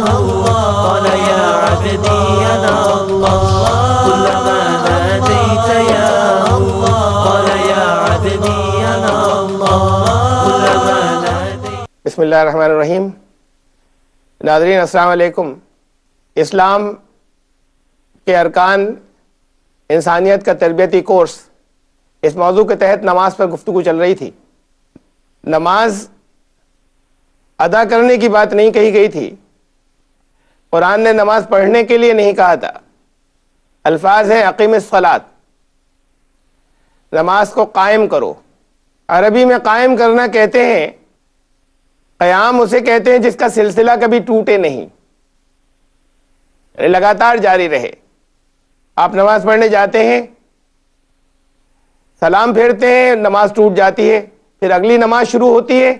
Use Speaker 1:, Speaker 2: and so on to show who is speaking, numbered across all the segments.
Speaker 1: الله قال يا عبدي أنا الله كلما ناديت يا الله قال يا عبدي أنا الله كلما ناديت.
Speaker 2: بسم اللہ الرحمن الرحیم. ناظرین السلام علیکم. اسلام کے ارکان انسانیت کا تربیتی کورس، اس موضوع کے تحت نماز پر گفتگو چل رہی تھی. نماز ادا کرنے کی بات نہیں کہی گئی تھی. قرآن نے نماز پڑھنے کے لیے نہیں کہا تھا. الفاظ ہیں اقیم الصلاۃ، نماز کو قائم کرو. عربی میں قائم کرنا کہتے ہیں، قیام اسے کہتے ہیں جس کا سلسلہ کبھی ٹوٹے نہیں، لگاتار جاری رہے. آپ نماز پڑھنے جاتے ہیں، سلام پھیرتے ہیں، نماز ٹوٹ جاتی ہے، پھر اگلی نماز شروع ہوتی ہے،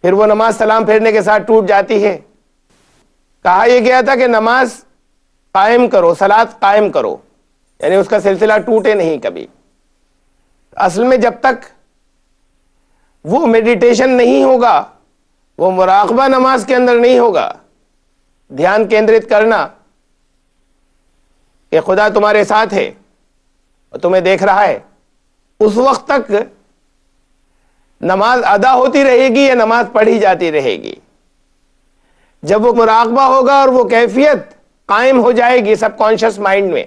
Speaker 2: پھر وہ نماز سلام پھیرنے کے ساتھ ٹوٹ جاتی ہے. کہا یہ گیا تھا کہ نماز قائم کرو، صلاۃ قائم کرو، یعنی اس کا سلسلہ ٹوٹے نہیں کبھی. اصل میں جب تک وہ میڈیٹیشن نہیں ہوگا، وہ مراقبہ نماز کے اندر نہیں ہوگا، دھیان کیندرت کرنا کہ خدا تمہارے ساتھ ہے اور تمہیں دیکھ رہا ہے، اس وقت تک نماز ادا ہوتی رہے گی یا نماز پڑھی جاتی رہے گی. جب وہ مراقبہ ہوگا اور وہ کیفیت قائم ہو جائے گی سب کانشس مائنڈ میں،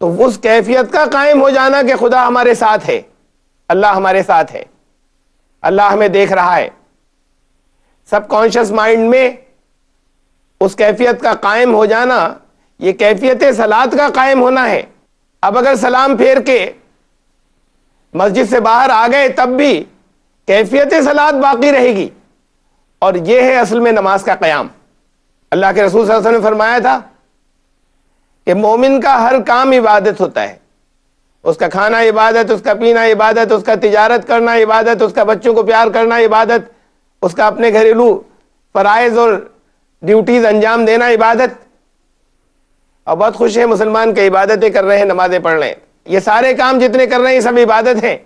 Speaker 2: تو اس کیفیت کا قائم ہو جانا کہ خدا ہمارے ساتھ ہے، اللہ ہمارے ساتھ ہے، اللہ ہمیں دیکھ رہا ہے، سب کانشس مائنڈ میں اس کیفیت کا قائم ہو جانا، یہ کیفیت صلاۃ کا قائم ہونا ہے. اب اگر سلام پھیر کے مسجد سے باہر آ گئے تب بھی کیفیت صلاۃ باقی رہے گی، اور یہ ہے اصل میں نماز کا قیام. اللہ کے رسول صلی اللہ علیہ وسلم نے فرمایا تھا کہ مومن کا ہر کام عبادت ہوتا ہے. اس کا کھانا عبادت، اس کا پینا عبادت، اس کا تجارت کرنا عبادت، اس کا بچوں کو پیار کرنا عبادت، اس کا اپنے گھریلو فرائض اور ڈیوٹیز انجام دینا عبادت. اور بہت خوش ہے مسلمان کہ عبادتیں کر رہے ہیں، نمازیں پڑھ رہے ہیں. یہ سارے کام جتنے کر رہے ہیں سب عبادت ہیں.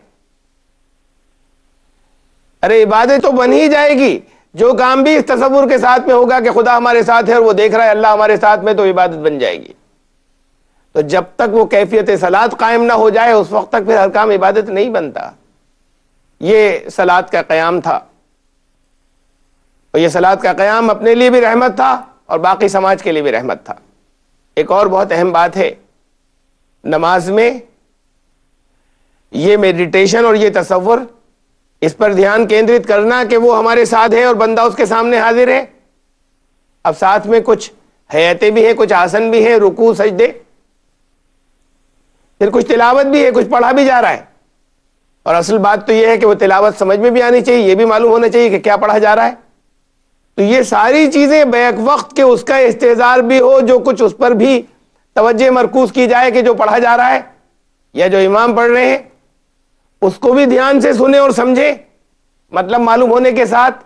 Speaker 2: ارے عبادت تو بن ہی جائے گی جو کام بھی اس تصور کے ساتھ میں ہوگا کہ خدا ہمارے ساتھ ہے اور وہ دیکھ رہا ہے، اللہ ہمارے ساتھ میں، تو عبادت بن جائے گی. تو جب تک وہ کیفیت صلاۃ قائم نہ ہو جائے اس وقت تک پھر ہر کام عبادت نہیں بنتا. یہ صلاۃ کا قیام تھا، اور یہ صلاۃ کا قیام اپنے لیے بھی رحمت تھا اور باقی سماج کے لیے بھی رحمت تھا. ایک اور بہت اہم بات ہے نماز میں، یہ میڈیٹیشن اور یہ تصور، اس پر دھیان کیندرت کرنا کہ وہ ہمارے ساتھ ہے اور بندہ اس کے سامنے حاضر ہے. اب ساتھ میں کچھ حیاتیں بھی ہیں، کچھ آسن بھی ہیں، رکوع سجدے، پھر کچھ تلاوت بھی ہے، کچھ پڑھا بھی جا رہا ہے. اور اصل بات تو یہ ہے کہ وہ تلاوت سمجھ میں بھی آنی چاہیے، یہ بھی معلوم ہونا چاہیے کہ کیا پڑھا جا رہا ہے. تو یہ ساری چیزیں بیک وقت کہ اس کا استحضار بھی ہو، جو کچھ اس پر بھی توجہ مرکوز کی جائے کہ جو پڑھا جا رہا ہے یا جو امام پڑھ رہے ہیں اس کو بھی دھیان سے سنیں اور سمجھیں، مطلب معلوم ہونے کے ساتھ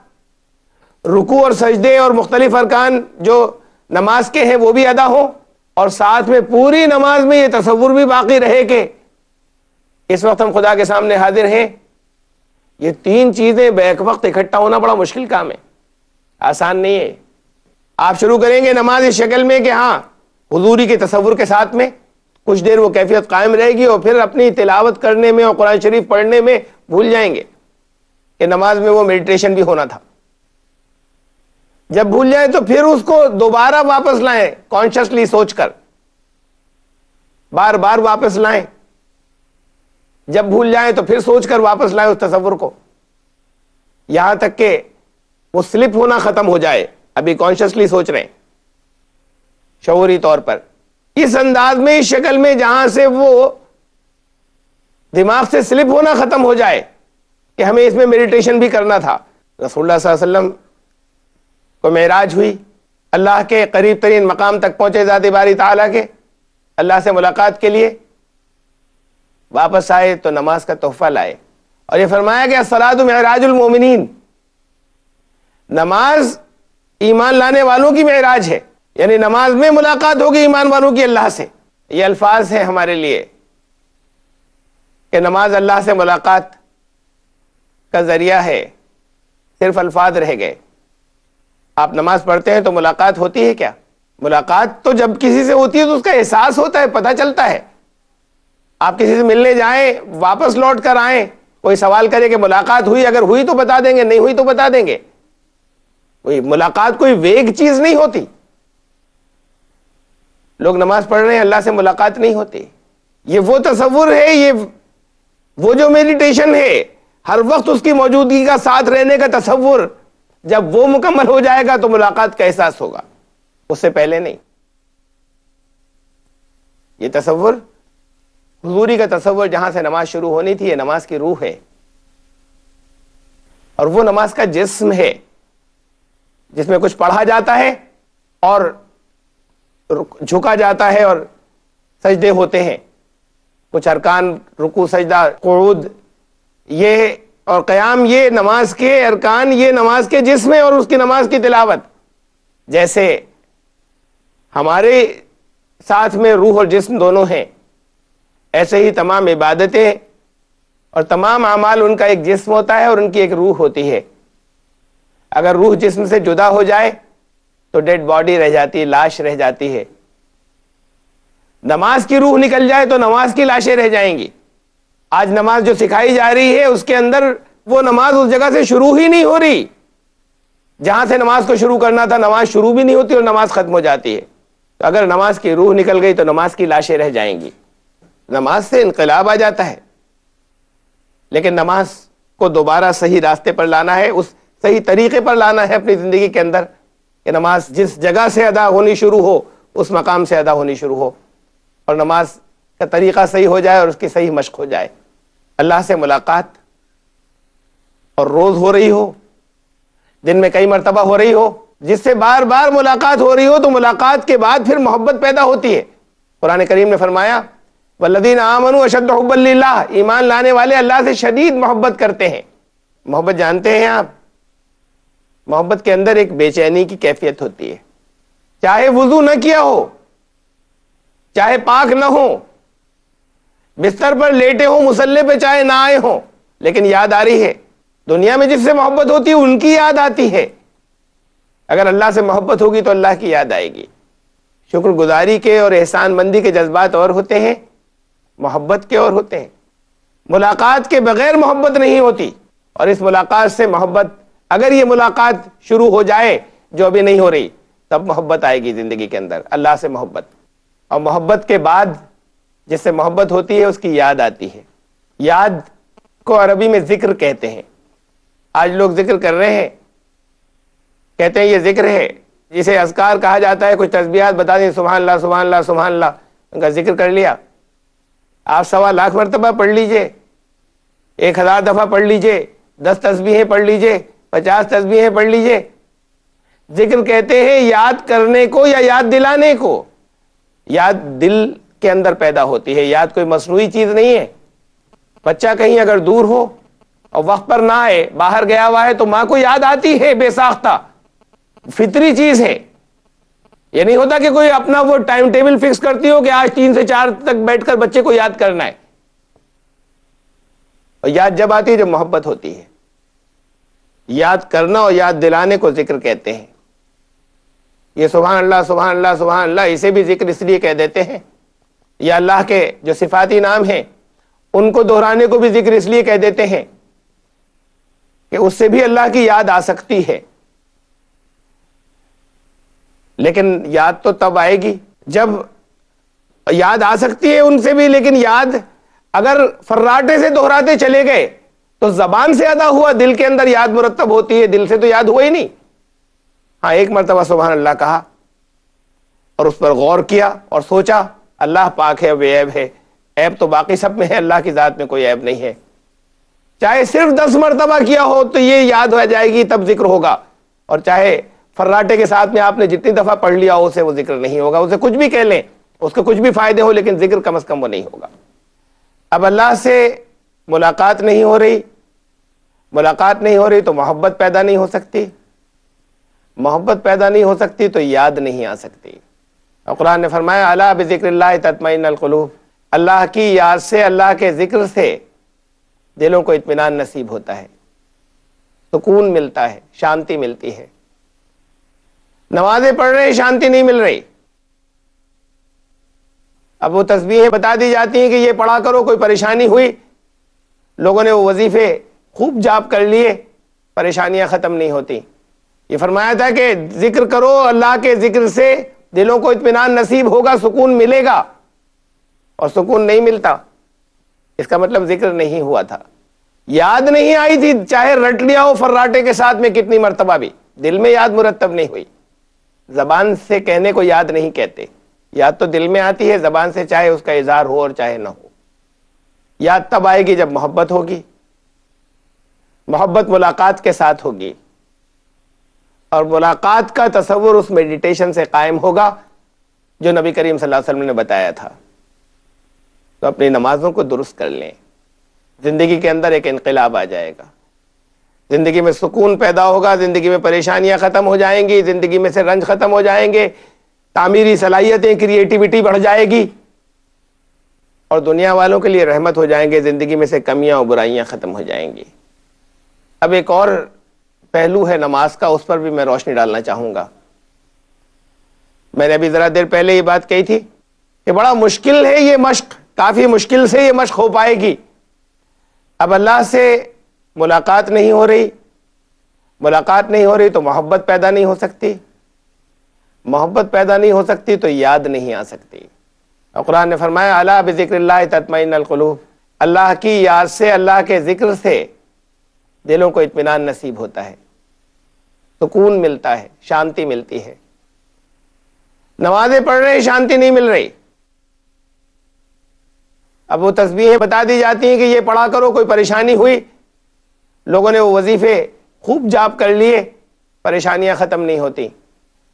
Speaker 2: رکوع اور سجدے اور مختلف ارکان جو نماز کے ہیں وہ بھی ادا ہوں، اور ساتھ میں پوری نماز میں یہ تصور بھی باقی رہے کہ اس وقت ہم خدا کے سامنے حاضر ہیں. یہ تین چیزیں بیک وقت اکٹھا ہونا بڑا مشکل کام ہے، آسان نہیں ہے. آپ شروع کریں گے نماز اس شکل میں کہ ہاں حضوری کے تصور کے ساتھ میں کچھ دیر وہ کیفیت قائم رہے گی، اور پھر اپنی تلاوت کرنے میں اور قرآن شریف پڑھنے میں بھول جائیں گے کہ نماز میں وہ میڈیٹیشن بھی ہونا تھا. جب بھول جائیں تو پھر اس کو دوبارہ واپس لائیں، کانشسلی سوچ کر بار بار واپس لائیں. جب بھول جائیں تو پھر سوچ کر واپس لائیں اس تصور کو، یہاں تک کہ وہ سلپ ہونا ختم ہو جائے. ابھی کانشسلی سوچ رہے ہیں شعوری طور پر، اس انداز میں، اس شکل میں، جہاں سے وہ دماغ سے سلپ ہونا ختم ہو جائے کہ ہمیں اس میں میڈیٹیشن بھی کرنا تھا. رسول اللہ صلی اللہ علیہ وسلم کو معراج ہوئی، اللہ کے قریب ترین مقام تک پہنچے ذات باری تعالیٰ کے، اللہ سے ملاقات کے لیے واپس آئے تو نماز کا تحفہ لائے. اور یہ فرمایا کہ الصلاۃ معراج المومنین، نماز ایمان لانے والوں کی معراج ہے، یعنی نماز میں ملاقات ہوگی ایمان والوں کی اللہ سے. یہ الفاظ ہیں ہمارے لیے کہ نماز اللہ سے ملاقات کا ذریعہ ہے، صرف الفاظ رہ گئے. آپ نماز پڑھتے ہیں تو ملاقات ہوتی ہے کیا؟ ملاقات تو جب کسی سے ہوتی ہے تو اس کا احساس ہوتا ہے، پتہ چلتا ہے. آپ کسی سے ملنے جائیں، واپس لوٹ کر آئیں، کوئی سوال کرے کہ ملاقات ہوئی، اگر ہوئی تو بتا دیں گے، نہیں ہوئی تو بتا دیں گے. کوئی ملاقات کوئی ویگ چیز نہیں ہوتی. لوگ نماز پڑھ رہے ہیں، اللہ سے ملاقات نہیں ہوتی. یہ وہ تصور ہے، یہ وہ جو میڈیٹیشن ہے، ہر وقت اس کی موجودگی کا ساتھ رہنے کا تصور. جب وہ مکمل ہو جائے گا تو ملاقات کا احساس ہوگا، اس سے پہلے نہیں. یہ تصور، حضوری کا تصور، جہاں سے نماز شروع ہونی تھی، یہ نماز کی روح ہے، اور وہ نماز کا جسم ہے جس میں کچھ پڑھا جاتا ہے اور جھکا جاتا ہے اور سجدے ہوتے ہیں. کچھ ارکان، رکوع، سجدہ، قعود، یہ اور قیام، یہ نماز کے ارکان، یہ نماز کے جسم ہے، اور اس کی نماز کی تلاوت. جیسے ہمارے ساتھ میں روح اور جسم دونوں ہیں، ایسے ہی تمام عبادتیں اور تمام اعمال، ان کا ایک جسم ہوتا ہے اور ان کی ایک روح ہوتی ہے. اگر روح جسم سے جدا ہو جائے تو ڈیڈ باڈی رہ جاتی ہے، لاش رہ جاتی ہے. نماز کی روح نکل جائے تو نماز کی لاشیں رہ جائیں گی. آج نماز جو سکھائی جا رہی ہے، اس کے اندر وہ نماز اس جگہ سے شروع ہی نہیں ہو رہی جہاں سے نماز کو شروع کرنا تھا. نماز شروع بھی نہیں ہوتی اور نماز ختم ہو جاتی ہے. تو اگر نماز کی روح نکل گئی تو نماز کی لاشیں رہ جائیں گی. نماز سے انقلاب آ جاتا ہے، لیکن نماز کو دوبارہ صحیح راستے پر لانا ہے، اس صحیح طریقے پر لانا ہے اپنی زندگی کے اندر، کہ نماز جس جگہ سے ادا ہونی شروع ہو اس مقام سے ادا ہونی شروع ہو، اور نماز کا طریقہ صحیح ہو جائے اور اس کی صحیح مشق ہو جائے. اللہ سے ملاقات اور روز ہو رہی ہو، دن میں کئی مرتبہ ہو رہی ہو، جس سے بار بار ملاقات ہو رہی ہو، تو ملاقات کے بعد پھر محبت پیدا ہوتی ہے. قرآن کریم نے فرمایا والذین آمنوا اشد حبا للہ، ایمان لانے والے اللہ سے شدید محبت کرتے ہیں. محبت جانتے ہیں آپ؟ محبت کے اندر ایک بے چینی کی کیفیت ہوتی ہے. چاہے وضو نہ کیا ہو، چاہے پاک نہ ہو، بستر پر لیٹے ہوں، مصلے پہ چاہے نہ آئے ہوں، لیکن یاد آ رہی ہے. دنیا میں جس سے محبت ہوتی ہے ان کی یاد آتی ہے. اگر اللہ سے محبت ہوگی تو اللہ کی یاد آئے گی. شکر گزاری کے اور احسان مندی کے جذبات اور ہوتے ہیں، محبت کے اور ہوتے ہیں. ملاقات کے بغیر محبت نہیں ہوتی، اور اس ملاقات سے محبت، اگر یہ ملاقات شروع ہو جائے جو ابھی نہیں ہو رہی، تب محبت آئے گی زندگی کے اندر، اللہ سے محبت. اور محبت کے بعد جس سے محبت ہوتی ہے اس کی یاد آتی ہے. یاد کو عربی میں ذکر کہتے ہیں. آج لوگ ذکر کر رہے ہیں، کہتے ہیں یہ ذکر ہے، جسے اذکار کہا جاتا ہے. کچھ تسبیحات بتا دیں، سبحان اللہ سبحان اللہ سبحان اللہ، ان کا ذکر کر لیا. آپ 1.25 لاکھ مرتبہ پڑھ لیجئے، 1000 دفعہ پڑھ لیجئے، 10 تسبیحیں پڑھ لیجئے، 50 تسبیحیں پڑھ لیجئے. ذکر کہتے ہیں یاد کرنے کو یا یاد دلانے کو. یاد دل کے اندر پیدا ہوتی ہے، یاد کوئی مصنوعی چیز نہیں ہے. بچہ کہیں اگر دور ہو اور وقت پر نہ آئے، باہر گیا ہوا ہے، تو ماں کو یاد آتی ہے، بے ساختہ، فطری چیز ہے. یہ نہیں ہوتا کہ کوئی اپنا وہ ٹائم ٹیبل فکس کرتی ہو کہ آج 3 سے 4 تک بیٹھ کر بچے کو یاد کرنا ہے. اور یاد جب آتی ہے جب محبت ہوتی ہے. یاد کرنا اور یاد دلانے کو ذکر کہتے ہیں. یہ سبحان اللہ سبحان اللہ سبحان اللہ، اسے بھی ذکر اس لیے کہہ دیتے ہیں. یا اللہ کے جو صفاتی نام ہیں ان کو دہرانے کو بھی ذکر اس لیے کہہ دیتے ہیں کہ اس سے بھی اللہ کی یاد آ سکتی ہے. لیکن یاد تو تب آئے گی جب یاد آ سکتی ہے ان سے بھی، لیکن یاد اگر فراٹے سے دہراتے چلے گئے تو زبان سے ادا ہوا، دل کے اندر یاد مرتب ہوتی ہے، دل سے تو یاد ہوا ہی نہیں. ہاں، ایک مرتبہ سبحان اللہ کہا اور اس پر غور کیا اور سوچا اللہ پاک ہے، بے عیب ہے. عیب تو باقی سب میں ہے، اللہ کی ذات میں کوئی عیب نہیں ہے. چاہے صرف 10 مرتبہ کیا ہو تو یہ یاد ہو جائے گی، تب ذکر ہوگا. اور چاہے فراٹے کے ساتھ میں آپ نے جتنی دفعہ پڑھ لیا ہو، اسے وہ ذکر نہیں ہوگا. اسے کچھ بھی کہہ لیں، اس کے کچھ بھی فائدے ہو، لیکن ذکر کم از کم وہ نہیں ہوگا. اب اللہ سے ملاقات نہیں ہو رہی، ملاقات نہیں ہو رہی تو محبت پیدا نہیں ہو سکتی، محبت پیدا نہیں ہو سکتی تو یاد نہیں آ سکتی. اور قرآن نے فرمایا الا بذکر اللہ تطمئن القلوب، اللہ کی یاد سے، اللہ کے ذکر سے دلوں کو اطمینان نصیب ہوتا ہے، سکون ملتا ہے، شانتی ملتی ہے. نمازیں پڑھ رہے ہیں شانتی نہیں مل رہی. اب وہ تسبیحیں بتا دی جاتی ہیں کہ یہ پڑھا کرو, کوئی پریشانی ہوئی, لوگوں نے وہ وظیفے خوب جاپ کر لیے, پریشانیاں ختم نہیں ہوتی. یہ فرمایا تھا کہ ذکر کرو, اللہ کے ذکر سے دلوں کو اطمینان نصیب ہوگا, سکون ملے گا, اور سکون نہیں ملتا اس کا مطلب ذکر نہیں ہوا تھا, یاد نہیں آئی تھی, چاہے رٹ لیا ہو فراٹے کے ساتھ میں کتنی مرتبہ بھی, دل میں یاد مرتب نہیں ہوئی. زبان سے کہنے کو یاد نہیں کہتے, یاد تو دل میں آتی ہے, زبان سے چاہے اس کا اظہار ہو اور چاہے نہ ہو. یاد تب آئے گی جب محبت ہوگی, محبت ملاقات کے ساتھ ہوگی, اور ملاقات کا تصور اس میڈیٹیشن سے قائم ہوگا جو نبی کریم صلی اللہ علیہ وسلم نے بتایا تھا. تو اپنی نمازوں کو درست کر لیں, زندگی کے اندر ایک انقلاب آ جائے گا, زندگی میں سکون پیدا ہوگا, زندگی میں پریشانیاں ختم ہو جائیں گی, زندگی میں سے رنج ختم ہو جائیں گے, تعمیری صلاحیتیں, کریٹیوٹی بڑھ جائے گی, اور دنیا والوں کے لیے رحمت ہو جائیں گے, زندگی میں سے کمیاں اور برائیاں ختم ہو جائیں گی. اب ایک اور پہلو ہے نماز کا, اس پر بھی میں روشنی ڈالنا چاہوں گا. میں نے ابھی ذرا دیر پہلے یہ بات کہی تھی کہ بڑا مشکل ہے یہ مشق, کافی مشکل سے یہ مشق ہو پائے گی. اب اللہ سے ملاقات نہیں ہو رہی, ملاقات نہیں ہو رہی تو محبت پیدا نہیں ہو سکتی, محبت پیدا نہیں ہو سکتی تو یاد نہیں آ سکتی. اور قرآن نے فرمایا الا بذکر اللہ تطمئن القلوب, اللہ کی یاد سے, اللہ کے ذکر سے دلوں کو اطمینان نصیب ہوتا ہے, سکون ملتا ہے, شانتی ملتی ہے. نمازیں پڑھ رہے ہیں شانتی نہیں مل رہی. اب وہ تسبیحیں بتا دی جاتی ہیں کہ یہ پڑھا کرو, کوئی پریشانی ہوئی, لوگوں نے وہ وظیفے خوب جاپ کر لیے, پریشانیاں ختم نہیں ہوتی.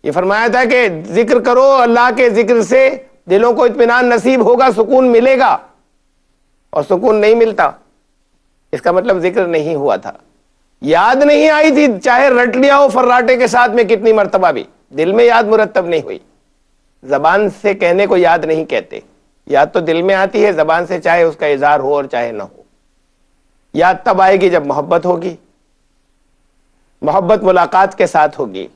Speaker 2: یہ فرمایا تھا کہ ذکر کرو, اللہ کے ذکر سے دلوں کو اطمینان نصیب ہوگا, سکون ملے گا, اور سکون نہیں ملتا اس کا مطلب ذکر نہیں ہوا تھا, یاد نہیں آئی تھی, چاہے رٹ لیا ہو فراٹے کے ساتھ میں کتنی مرتبہ بھی, دل میں یاد مرتب نہیں ہوئی. زبان سے کہنے کو یاد نہیں کہتے, یاد تو دل میں آتی ہے, زبان سے چاہے اس کا اظہار ہو اور چاہے نہ ہو. یاد تب آئے گی جب محبت ہوگی, محبت ملاقات کے ساتھ ہوگی,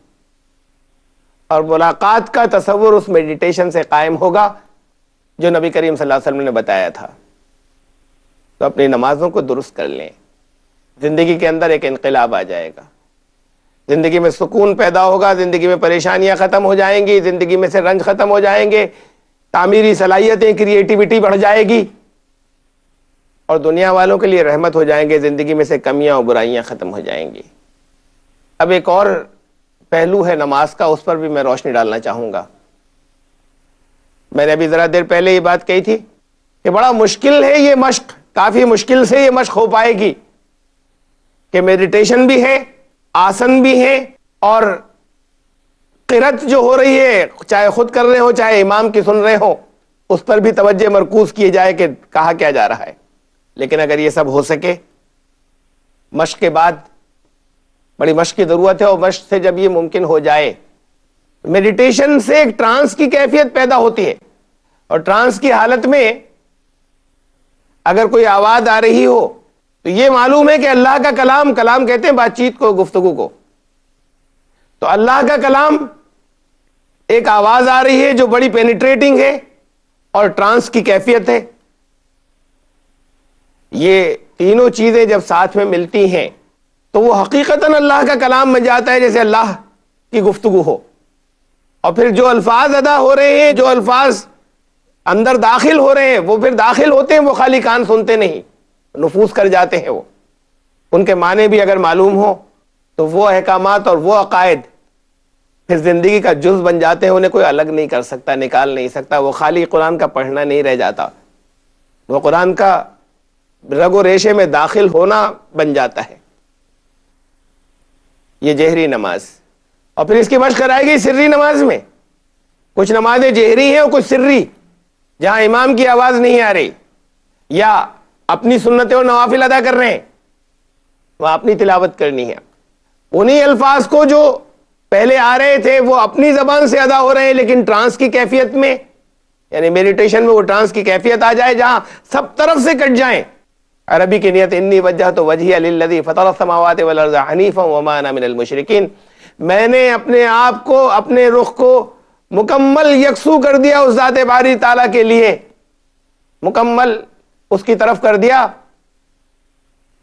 Speaker 2: اور ملاقات کا تصور اس میڈیٹیشن سے قائم ہوگا جو نبی کریم صلی اللہ علیہ وسلم نے بتایا تھا. تو اپنی نمازوں کو درست کر لیں, زندگی کے اندر ایک انقلاب آ جائے گا, زندگی میں سکون پیدا ہوگا, زندگی میں پریشانیاں ختم ہو جائیں گی, زندگی میں سے رنج ختم ہو جائیں گے, تعمیری صلاحیتیں, کریٹیوٹی بڑھ جائے گی, اور دنیا والوں کے لیے رحمت ہو جائیں گے, زندگی میں سے کمیاں اور برائیاں ختم ہو جائیں گی. اب ایک اور پہلو ہے نماز کا, اس پر بھی میں روشنی ڈالنا چاہوں گا. میں نے ابھی ذرا دیر پہلے یہ بات کہی تھی کہ بڑا مشکل ہے یہ مشق, کافی مشکل سے یہ مشق ہو پائے گی کہ میڈیٹیشن بھی ہے, آسن بھی ہے, اور قرات جو ہو رہی ہے, چاہے خود کر رہے ہو چاہے امام کی سن رہے ہو, اس پر بھی توجہ مرکوز کی جائے کہ کہا کیا جا رہا ہے. لیکن اگر یہ سب ہو سکے, مشق کے بعد بڑی مشق کی ضرورت ہے, اور مشق سے جب یہ ممکن ہو جائے, میڈیٹیشن سے ایک ٹرانس کی کیفیت پیدا ہوتی ہے, اور ٹرانس کی حالت میں اگر کوئی آواز آ رہی ہو تو یہ معلوم ہے کہ اللہ کا کلام, کلام کہتے ہیں بات چیت کو, گفتگو کو, تو اللہ کا کلام, ایک آواز آ رہی ہے جو بڑی پینیٹریٹنگ ہے اور ٹرانس کی کیفیت ہے. یہ تینوں چیزیں جب ساتھ میں ملتی ہیں تو وہ حقیقتاً اللہ کا کلام بن جاتا ہے, جیسے اللہ کی گفتگو ہو. اور پھر جو الفاظ ادا ہو رہے ہیں, جو الفاظ اندر داخل ہو رہے ہیں, وہ پھر داخل ہوتے ہیں, وہ خالی کان سنتے نہیں, نفوذ کر جاتے ہیں. وہ ان کے معنی بھی اگر معلوم ہو تو وہ احکامات اور وہ عقائد پھر زندگی کا جز بن جاتے ہیں, انہیں کوئی الگ نہیں کر سکتا, نکال نہیں سکتا. وہ خالی قرآن کا پڑھنا نہیں رہ جاتا, وہ قرآن کا رگ و ریشے میں داخل ہونا بن جاتا ہے. یہ جہری نماز, اور پھر اس کی مشق کرائے گی سری نماز میں. کچھ نمازیں جہری ہیں اور کچھ سری, جہاں امام کی آواز نہیں آ رہی, یا اپنی سنتیں اور نوافل ادا کر رہے ہیں, وہاں اپنی تلاوت کرنی ہے. انہی الفاظ کو جو پہلے آ رہے تھے وہ اپنی زبان سے ادا ہو رہے ہیں, لیکن ٹرانس کی کیفیت میں, یعنی میڈیٹیشن میں وہ ٹرانس کی کیفیت آ جائے جہاں سب طرف سے کٹ جائیں. عربی کی نیت انی وجہت وجہی للذی فطر السماوات والارض حنیفا وما انا من المشرکین, میں نے اپنے آپ کو, اپنے رخ کو مکمل یکسو کر دیا اس ذات باری تعالیٰ کے لیے, مکمل اس کی طرف کر دیا.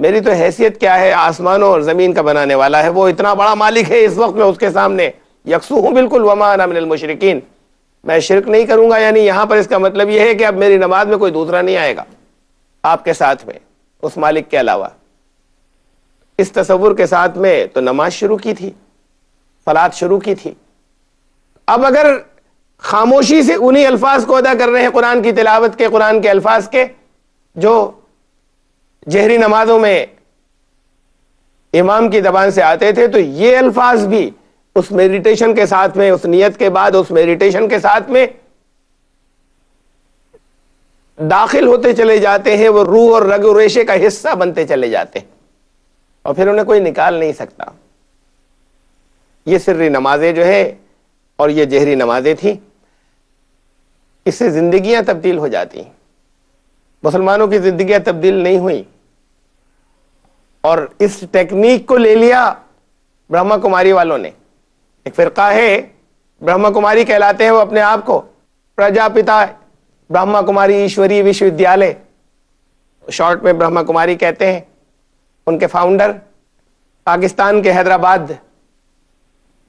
Speaker 2: میری تو حیثیت کیا ہے, آسمانوں اور زمین کا بنانے والا ہے, وہ اتنا بڑا مالک ہے, اس وقت میں اس کے سامنے یکسو ہوں بالکل. وما انا من المشرکین, میں شرک نہیں کروں گا. یعنی یہاں پر اس کا مطلب یہ ہے کہ اب میری نماز میں کوئی دوسرا نہیں آئے گا آپ کے ساتھ میں, اس مالک کے علاوہ. اس تصور کے ساتھ میں تو نماز شروع کی تھی, صلات شروع کی تھی. اب اگر خاموشی سے انہی الفاظ کو ادا کر رہے ہیں قرآن کی تلاوت کے, قرآن کے الفاظ کے جو جہری نمازوں میں امام کی زبان سے آتے تھے, تو یہ الفاظ بھی اس میڈیٹیشن کے ساتھ میں, اس نیت کے بعد اس میڈیٹیشن کے ساتھ میں داخل ہوتے چلے جاتے ہیں, وہ روح اور رگ و ریشے کا حصہ بنتے چلے جاتے ہیں, اور پھر انہیں کوئی نکال نہیں سکتا. یہ سری نمازیں جو ہے اور یہ جہری نمازیں تھیں, اس سے زندگیاں تبدیل ہو جاتی. مسلمانوں کی زندگیاں تبدیل نہیں ہوئی, اور اس ٹیکنیک کو لے لیا برہما کماری والوں نے. ایک فرقہ ہے برہما کماری کہلاتے ہیں وہ اپنے آپ کو, پرجاپتا برہما کماری ایشوری وشو ودیالیہ, شارٹ میں برہما کماری کہتے ہیں. ان کے فاؤنڈر پاکستان کے حیدرآباد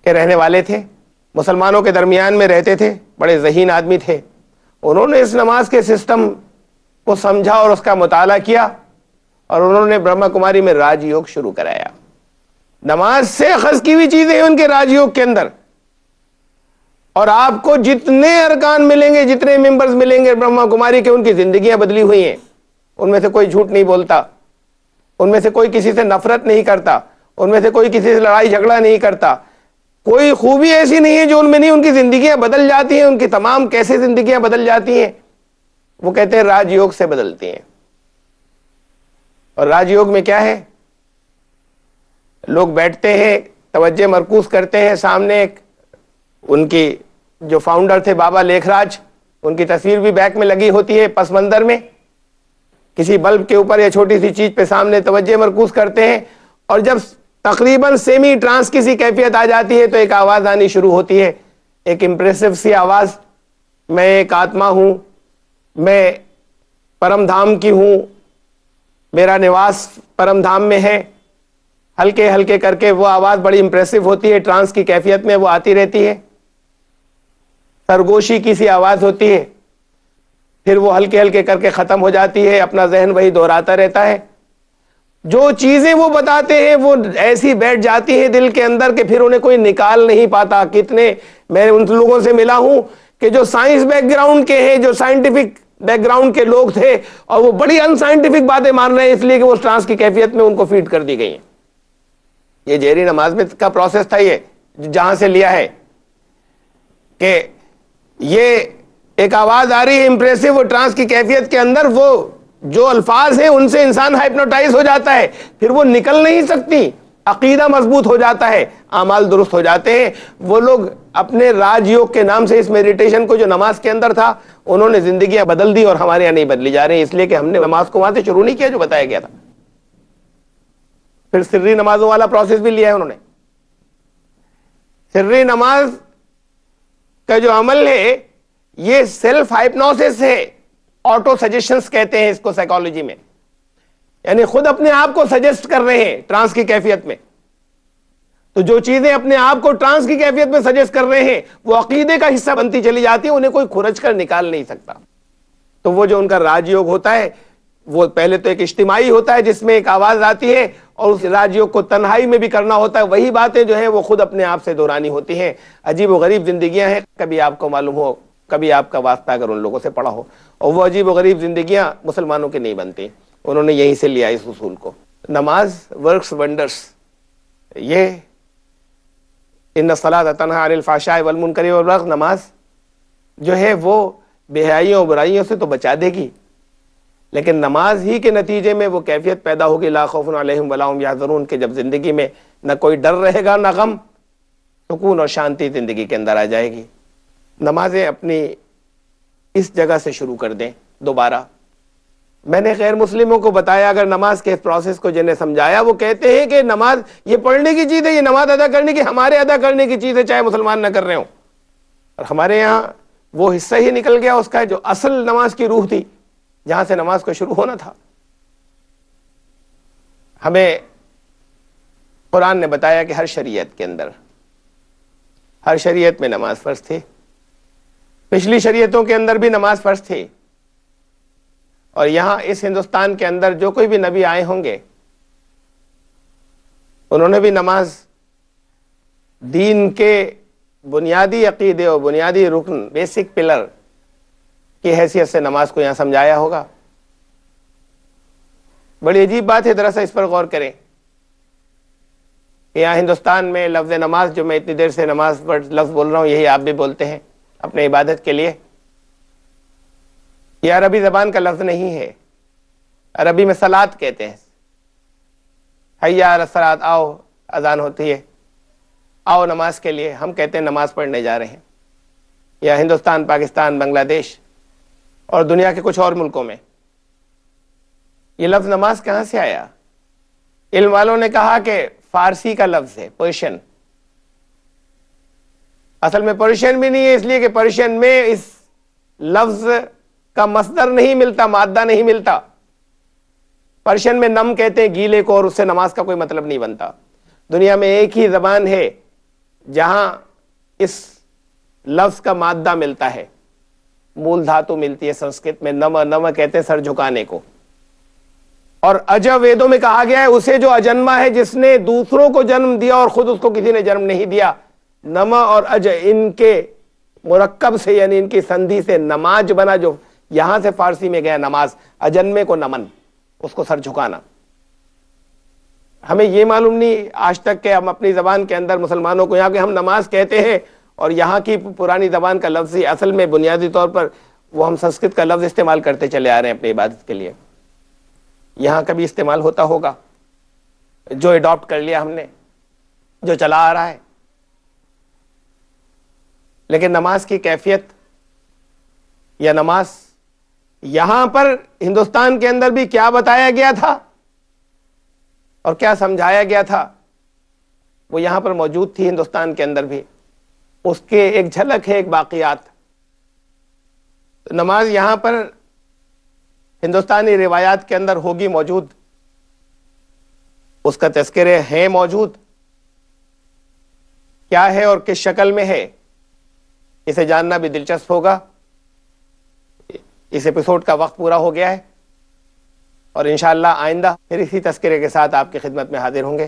Speaker 2: کے رہنے والے تھے, مسلمانوں کے درمیان میں رہتے تھے, بڑے ذہین آدمی تھے. انہوں نے اس نماز کے سسٹم کو سمجھا اور اس کا مطالعہ کیا, اور انہوں نے برہما کماری میں راج یوگ شروع کرایا. نماز سے اخذ کی ہوئی چیزیں ہیں ان کے راج یوگ کے اندر, اور آپ کو جتنے ارکان ملیں گے, جتنے ممبرز ملیں گے برہما کماری کے, ان کی زندگیاں بدلی ہوئی ہیں. ان میں سے کوئی جھوٹ نہیں بولتا, ان میں سے کوئی کسی سے نفرت نہیں کرتا, ان میں سے کوئی کسی سے لڑائی جھگڑا نہیں کرتا. کوئی خوبی ایسی نہیں ہے جو ان میں نہیں, ان کی زندگیاں بدل جاتی ہیں. ان کی تمام کیسے زندگیاں بدل جاتی ہیں, وہ کہتے ہیں راج یوگ سے بدلتی ہیں. اور راج یوگ میں کیا ہے, لوگ بیٹھتے ہیں, توجہ مرکوز کرتے ہیں, سامنے ایک ان کی جو فاؤنڈر تھے بابا لیکھ راج, ان کی تصویر بھی بیک میں لگی ہوتی ہے پس منظر میں, کسی بلب کے اوپر یا چھوٹی سی چیز پہ سامنے توجہ مرکوز کرتے ہیں. اور جب تقریباً سیمی ٹرانس کی سی کیفیت آ جاتی ہے تو ایک آواز آنی شروع ہوتی ہے, ایک امپریسو سی آواز, میں ایک آتما ہوں, میں پرم دھام کی ہوں, میرا نواس پرم دھام میں ہے. ہلکے ہلکے کر کے وہ آواز بڑی امپریسو ہوتی ہے, ٹرانس کی کیفیت میں وہ آتی رہتی ہے, سرگوشی کی سی آواز ہوتی ہے. پھر وہ ہلکے ہلکے کر کے ختم ہو جاتی ہے, اپنا ذہن وہی دہراتا رہتا ہے. جو چیزیں وہ بتاتے ہیں وہ ایسی بیٹھ جاتی ہیں دل کے اندر کہ پھر انہیں کوئی نکال نہیں پاتا. کتنے میں ان لوگوں سے ملا ہوں کہ جو سائنس بیک گراؤنڈ کے ہیں, جو سائنٹیفک بیک گراؤنڈ کے لوگ تھے, اور وہ بڑی ان سائنٹیفک باتیں مان رہے ہیں اس لیے کہ وہ ٹرانس کی کیفیت میں ان کو فیڈ کر دی گئی ہیں. یہ جہری نماز میں کا پروسیس تھا, یہ جہاں سے لیا ہے کہ یہ ایک آواز آ رہی ہے امپریسو, وہ ٹرانس کی کیفیت کے اندر وہ جو الفاظ ہیں ان سے انسان ہائپنوٹائز ہو جاتا ہے, پھر وہ نکل نہیں سکتی. عقیدہ مضبوط ہو جاتا ہے, اعمال درست ہو جاتے ہیں. وہ لوگ اپنے راج یوگ کے نام سے اس میڈیٹیشن کو جو نماز کے اندر تھا انہوں نے زندگیاں بدل دی, اور ہمارے یہاں نہیں بدلی جا رہی, اس لیے کہ ہم نے نماز کو وہاں سے شروع نہیں کیا جو بتایا گیا تھا. پھر سری نمازوں والا پروسیس بھی لیا ہے انہوں نے. سری نماز کا جو عمل ہے یہ سیلف ہائپنوسس ہے, آٹو سجیشنز کہتے ہیں اس کو سائیکالوجی میں, یعنی خود اپنے آپ کو سجیسٹ کر رہے ہیں ٹرانس کی کیفیت میں. تو جو چیزیں اپنے آپ کو ٹرانس کی کیفیت میں سجیسٹ کر رہے ہیں وہ عقیدے کا حصہ بنتی چلی جاتی ہیں, انہیں کوئی کھرچ کر نکال نہیں سکتا. تو وہ جو ان کا راج یوگ ہوتا ہے وہ پہلے تو ایک اجتماعی ہوتا ہے جس میں ایک آواز آتی ہے, اور اس راج یوگ کو تنہائی میں بھی کرنا ہوتا ہے. وہی باتیں جو ہیں وہ خود اپنے آپ سے دہرانی ہوتی ہیں. عجیب و غریب زندگیاں ہیں, کبھی آپ کو معلوم ہو, کبھی آپ کا واسطہ اگر ان لوگوں سے پڑا ہو, اور وہ عجیب و غریب زندگیاں مسلمانوں کی نہیں بنتی. انہوں نے یہیں سے لیا اس اصول کو. نماز ورکس ونڈرس. یہ ان الصلاۃ تنہی عن الفحشاء والمنکر والبغی, نماز جو ہے وہ بے حیائیوں اور برائیوں سے تو بچا دے گی, لیکن نماز ہی کے نتیجے میں وہ کیفیت پیدا ہوگی لا خوف علیہم ولا هم یحزنون, کہ جب زندگی میں نہ کوئی ڈر رہے گا نہ غم, سکون اور شانتی زندگی کے اندر آ جائے گی. نمازیں اپنی اس جگہ سے شروع کر دیں دوبارہ میں نے غیر مسلموں کو بتایا اگر نماز کے اس پروسیس کو جنہیں سمجھایا، وہ کہتے ہیں کہ نماز یہ پڑھنے کی چیز ہے، یہ نماز ادا کرنے کی، ہمارے ادا کرنے کی چیز ہے چاہے مسلمان نہ کر رہے ہوں. اور ہمارے یہاں وہ حصہ ہی نکل گیا اس کا جو اصل نماز کی روح تھی، جہاں سے نماز کو شروع ہونا تھا. ہمیں قرآن نے بتایا کہ ہر شریعت کے اندر، ہر شریعت میں نماز فرض تھی. پچھلی شریعتوں کے اندر بھی نماز فرض تھی، اور یہاں اس ہندوستان کے اندر جو کوئی بھی نبی آئے ہوں گے انہوں نے بھی نماز دین کے بنیادی عقیدے اور بنیادی رکن، بیسک پلر کی حیثیت سے نماز کو یہاں سمجھایا ہوگا. بڑی عجیب بات ہے، دراصل اس پر غور کریں کہ یہاں ہندوستان میں لفظ نماز، جو میں اتنی دیر سے نماز پر لفظ بول رہا ہوں، یہی آپ بھی بولتے ہیں اپنے عبادت کے لیے. یہ عربی زبان کا لفظ نہیں ہے. عربی میں صلاۃ کہتے ہیں. حیا علی الصلاۃ، آؤ اذان ہوتی ہے، آؤ نماز کے لیے. ہم کہتے ہیں نماز پڑھنے جا رہے ہیں. یا ہندوستان، پاکستان، بنگلہ دیش اور دنیا کے کچھ اور ملکوں میں یہ لفظ نماز کہاں سے آیا؟ علم والوں نے کہا کہ فارسی کا لفظ ہے، پرشین. اصل میں پرشین بھی نہیں ہے، اس لیے کہ پرشین میں اس لفظ کا مصدر نہیں ملتا، مادہ نہیں ملتا. پرشین میں نم کہتے ہیں گیلے کو، اور اس سے نماز کا کوئی مطلب نہیں بنتا. دنیا میں ایک ہی زبان ہے جہاں اس لفظ کا مادہ ملتا ہے، مول دھاتو ملتی ہے سنسکرت میں. نم، نم کہتے ہیں سر جھکانے کو. اور اج ویدوں میں کہا گیا ہے اسے جو اجنما ہے، جس نے دوسروں کو جنم دیا اور خود اس کو کسی نے جنم نہیں دیا. نما اور اج ان کے مرکب سے، یعنی ان کی سندھی سے نماز بنا، جو یہاں سے فارسی میں گیا نماز. اجنمے کو نمن، اس کو سر جھکانا. ہمیں یہ معلوم نہیں آج تک کہ ہم اپنی زبان کے اندر مسلمانوں کو، یہاں کہ ہم نماز کہتے ہیں اور یہاں کی پرانی زبان کا لفظ ہی اصل میں بنیادی طور پر وہ ہم سنسکرت کا لفظ استعمال کرتے چلے آ رہے ہیں اپنی عبادت کے لیے. یہاں کبھی استعمال ہوتا ہوگا، جو اڈاپٹ کر لیا ہم نے، جو چلا آ رہا ہے. لیکن نماز کی کیفیت یا نماز یہاں پر ہندوستان کے اندر بھی کیا بتایا گیا تھا اور کیا سمجھایا گیا تھا، وہ یہاں پر موجود تھی ہندوستان کے اندر بھی. اس کے ایک جھلک ہے، ایک باقیات. نماز یہاں پر ہندوستانی روایات کے اندر ہوگی موجود، اس کا تذکرے ہیں موجود. کیا ہے اور کس شکل میں ہے، اسے جاننا بھی دلچسپ ہوگا. اس ایپیسوڈ کا وقت پورا ہو گیا ہے، اور انشاءاللہ آئندہ پھر اسی تذکرے کے ساتھ آپ کی خدمت میں حاضر ہوں گے.